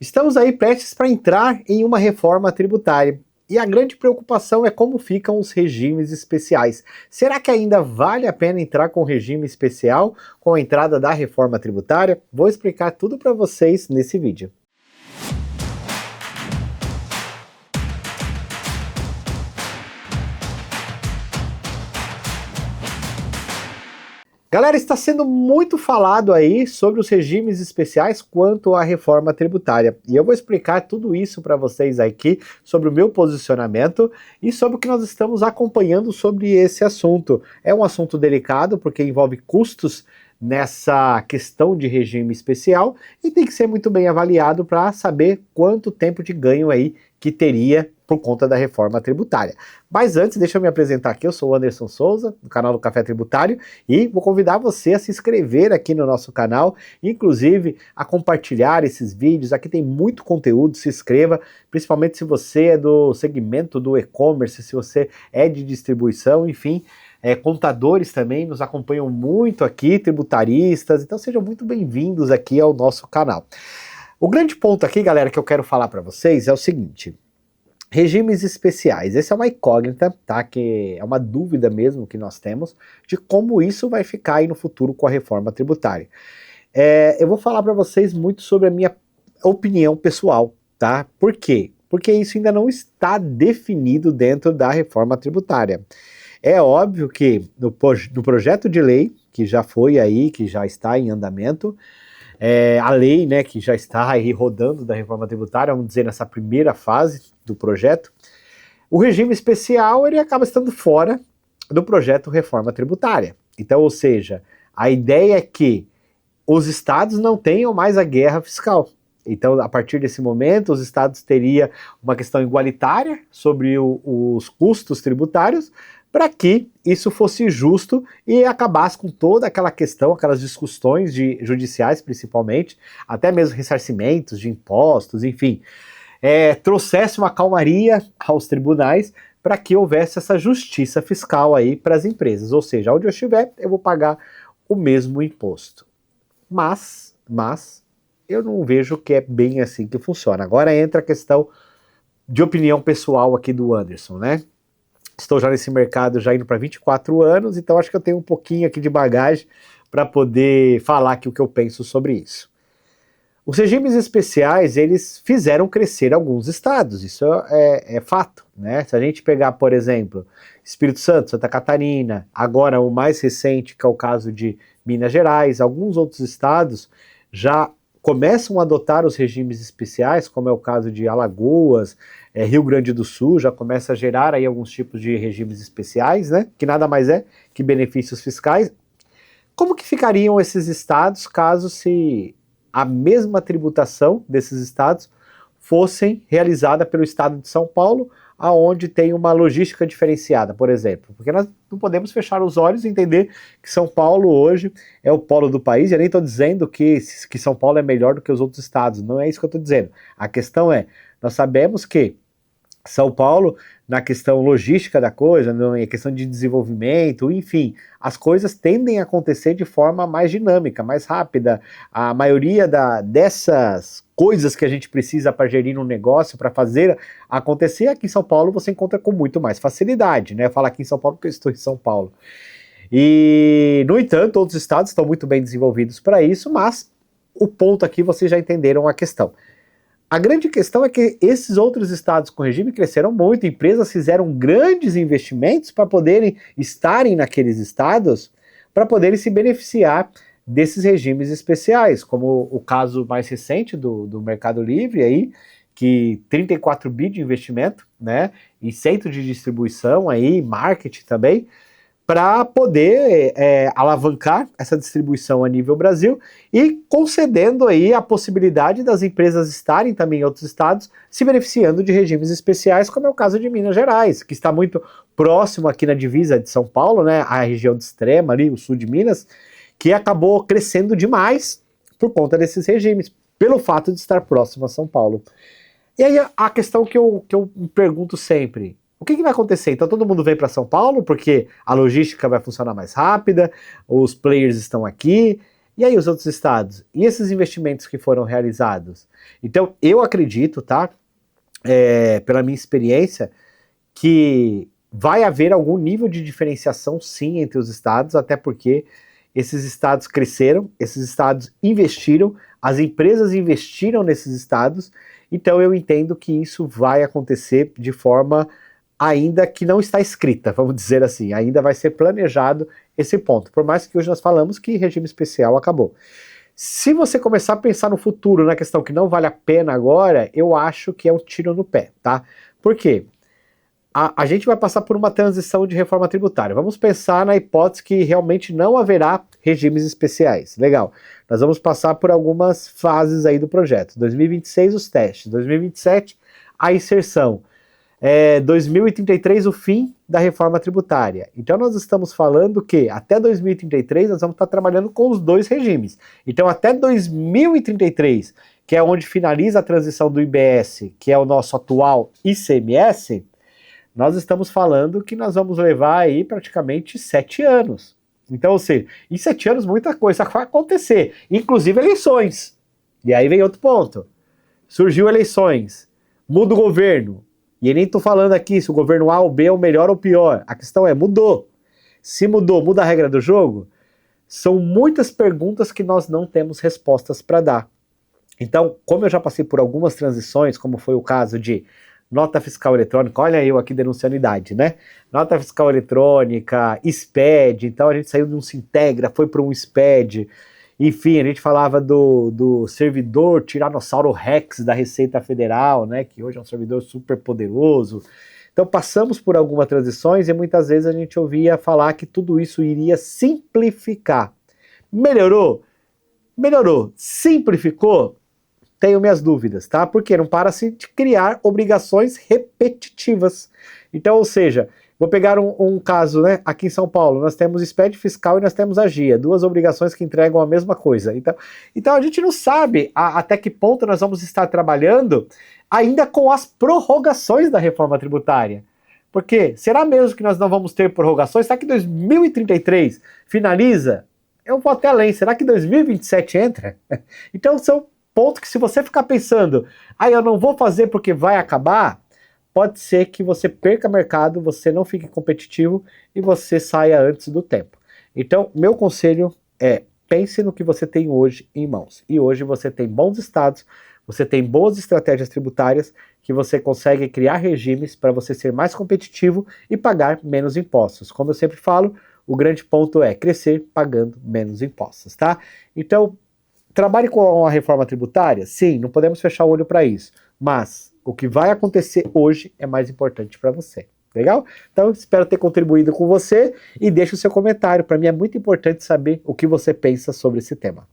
Estamos aí prestes para entrar em uma reforma tributária. E a grande preocupação é como ficam os regimes especiais. Será que ainda vale a pena entrar com regime especial com a entrada da reforma tributária? Vou explicar tudo para vocês nesse vídeo. Galera, está sendo muito falado aí sobre os regimes especiais quanto à reforma tributária. E eu vou explicar tudo isso para vocês aqui, sobre o meu posicionamento e sobre o que nós estamos acompanhando sobre esse assunto. É um assunto delicado porque envolve custos nessa questão de regime especial e tem que ser muito bem avaliado para saber quanto tempo de ganho aí que teria por conta da reforma tributária. Mas antes, deixa eu me apresentar aqui, eu sou o Anderson Souza, do canal do Café Tributário, e vou convidar você a se inscrever aqui no nosso canal, inclusive a compartilhar esses vídeos, aqui tem muito conteúdo, se inscreva, principalmente se você é do segmento do e-commerce, se você é de distribuição, enfim, contadores também nos acompanham muito aqui, tributaristas, então sejam muito bem-vindos aqui ao nosso canal. O grande ponto aqui, galera, que eu quero falar para vocês é o seguinte: regimes especiais, essa é uma incógnita, tá? Que é uma dúvida mesmo que nós temos de como isso vai ficar aí no futuro com a reforma tributária. Eu vou falar para vocês muito sobre a minha opinião pessoal, tá? Por quê? Porque isso ainda não está definido dentro da reforma tributária. É óbvio que no projeto de lei, que já foi aí, que já está em andamento, a lei, né, que já está aí rodando da reforma tributária, vamos dizer, nessa primeira fase do projeto, o regime especial ele acaba estando fora do projeto reforma tributária. Então, ou seja, a ideia é que os estados não tenham mais a guerra fiscal. Então, a partir desse momento, os estados teriam uma questão igualitária sobre os custos tributários, para que isso fosse justo e acabasse com toda aquela questão, aquelas discussões judiciais principalmente, até mesmo ressarcimentos de impostos, enfim, trouxesse uma calmaria aos tribunais para que houvesse essa justiça fiscal aí para as empresas, ou seja, onde eu estiver, eu vou pagar o mesmo imposto. Mas eu não vejo que é bem assim que funciona. Agora entra a questão de opinião pessoal aqui do Anderson, né? Estou já nesse mercado, já indo para 24 anos, então acho que eu tenho um pouquinho aqui de bagagem para poder falar aqui o que eu penso sobre isso. Os regimes especiais, eles fizeram crescer alguns estados, isso é fato, né? Se a gente pegar, por exemplo, Espírito Santo, Santa Catarina, agora o mais recente, que é o caso de Minas Gerais, alguns outros estados já começam a adotar os regimes especiais, como é o caso de Alagoas, Rio Grande do Sul, já começa a gerar aí alguns tipos de regimes especiais, né? Que nada mais é que benefícios fiscais. Como que ficariam esses estados caso se a mesma tributação desses estados fossem realizada pelo estado de São Paulo, aonde tem uma logística diferenciada, por exemplo? Porque nós não podemos fechar os olhos e entender que São Paulo hoje é o polo do país, e eu nem estou dizendo que São Paulo é melhor do que os outros estados, não é isso que eu estou dizendo. A questão é, nós sabemos que São Paulo, na questão logística da coisa, na questão de desenvolvimento, enfim, as coisas tendem a acontecer de forma mais dinâmica, mais rápida. A maioria dessas coisas que a gente precisa para gerir um negócio, para fazer acontecer, aqui em São Paulo você encontra com muito mais facilidade, né? Eu falo aqui em São Paulo porque eu estou em São Paulo. E, no entanto, outros estados estão muito bem desenvolvidos para isso, mas o ponto aqui vocês já entenderam a questão. A grande questão é que esses outros estados com regime cresceram muito, empresas fizeram grandes investimentos para poderem estarem naqueles estados, para poderem se beneficiar desses regimes especiais, como o caso mais recente do Mercado Livre, aí, que 34 bi de investimento, né, em centro de distribuição, aí, marketing também, para poder alavancar essa distribuição a nível Brasil e concedendo aí a possibilidade das empresas estarem também em outros estados se beneficiando de regimes especiais, como é o caso de Minas Gerais, que está muito próximo aqui na divisa de São Paulo, né, a região de Extrema ali, o sul de Minas, que acabou crescendo demais por conta desses regimes, pelo fato de estar próximo a São Paulo. E aí a questão que eu me pergunto sempre: o que vai acontecer? Então todo mundo vem para São Paulo porque a logística vai funcionar mais rápida, os players estão aqui, E aí os outros estados? E esses investimentos que foram realizados? Então, eu acredito, tá? Pela minha experiência, que vai haver algum nível de diferenciação, sim, entre os estados, até porque esses estados cresceram, esses estados investiram, as empresas investiram nesses estados, então eu entendo que isso vai acontecer de forma ainda que não está escrita, vamos dizer assim, ainda vai ser planejado esse ponto, por mais que hoje nós falamos que regime especial acabou. Se você começar a pensar no futuro, na questão que não vale a pena agora, eu acho que é um tiro no pé, tá? Por quê? A gente vai passar por uma transição de reforma tributária. Vamos pensar na hipótese que realmente não haverá regimes especiais. Legal. Nós vamos passar por algumas fases aí do projeto. 2026 os testes, 2027 a inserção, 2033 o fim da reforma tributária. Então nós estamos falando que até 2033 nós vamos estar trabalhando com os dois regimes. Então até 2033, que é onde finaliza a transição do IBS, que é o nosso atual ICMS, nós estamos falando que nós vamos levar aí praticamente 7 anos. Então, ou seja, em 7 anos muita coisa vai acontecer, inclusive eleições. E aí vem outro ponto. Surgiu eleições, muda o governo, e eu nem estou falando aqui se o governo A ou B é o melhor ou pior. A questão é, mudou. Se mudou, muda a regra do jogo? São muitas perguntas que nós não temos respostas para dar. Então, como eu já passei por algumas transições, como foi o caso de nota fiscal eletrônica, olha eu aqui denunciando idade, né? Nota fiscal eletrônica, SPED, então a gente saiu de um Sintegra, foi para um SPED, enfim, a gente falava do servidor Tiranossauro Rex da Receita Federal, né? Que hoje é um servidor super poderoso. Então passamos por algumas transições e muitas vezes a gente ouvia falar que tudo isso iria simplificar. Melhorou? Melhorou. Simplificou? Tenho minhas dúvidas, tá? Porque não para-se de criar obrigações repetitivas. Então, ou seja, vou pegar um caso, né? Aqui em São Paulo, nós temos SPED fiscal e nós temos a GIA, duas obrigações que entregam a mesma coisa. Então a gente não sabe até que ponto nós vamos estar trabalhando ainda com as prorrogações da reforma tributária. Porque será mesmo que nós não vamos ter prorrogações? Será que 2033 finaliza? Eu vou até além, será que 2027 entra? Então são ponto que se você ficar pensando, eu não vou fazer porque vai acabar, pode ser que você perca mercado, você não fique competitivo e você saia antes do tempo. Então, meu conselho é, pense no que você tem hoje em mãos. E hoje você tem bons estados, você tem boas estratégias tributárias, que você consegue criar regimes para você ser mais competitivo e pagar menos impostos. Como eu sempre falo, o grande ponto é crescer pagando menos impostos, tá? Então, trabalhe com a reforma tributária? Sim, não podemos fechar o olho para isso. Mas o que vai acontecer hoje é mais importante para você. Legal? Então, espero ter contribuído com você e deixe o seu comentário. Para mim é muito importante saber o que você pensa sobre esse tema.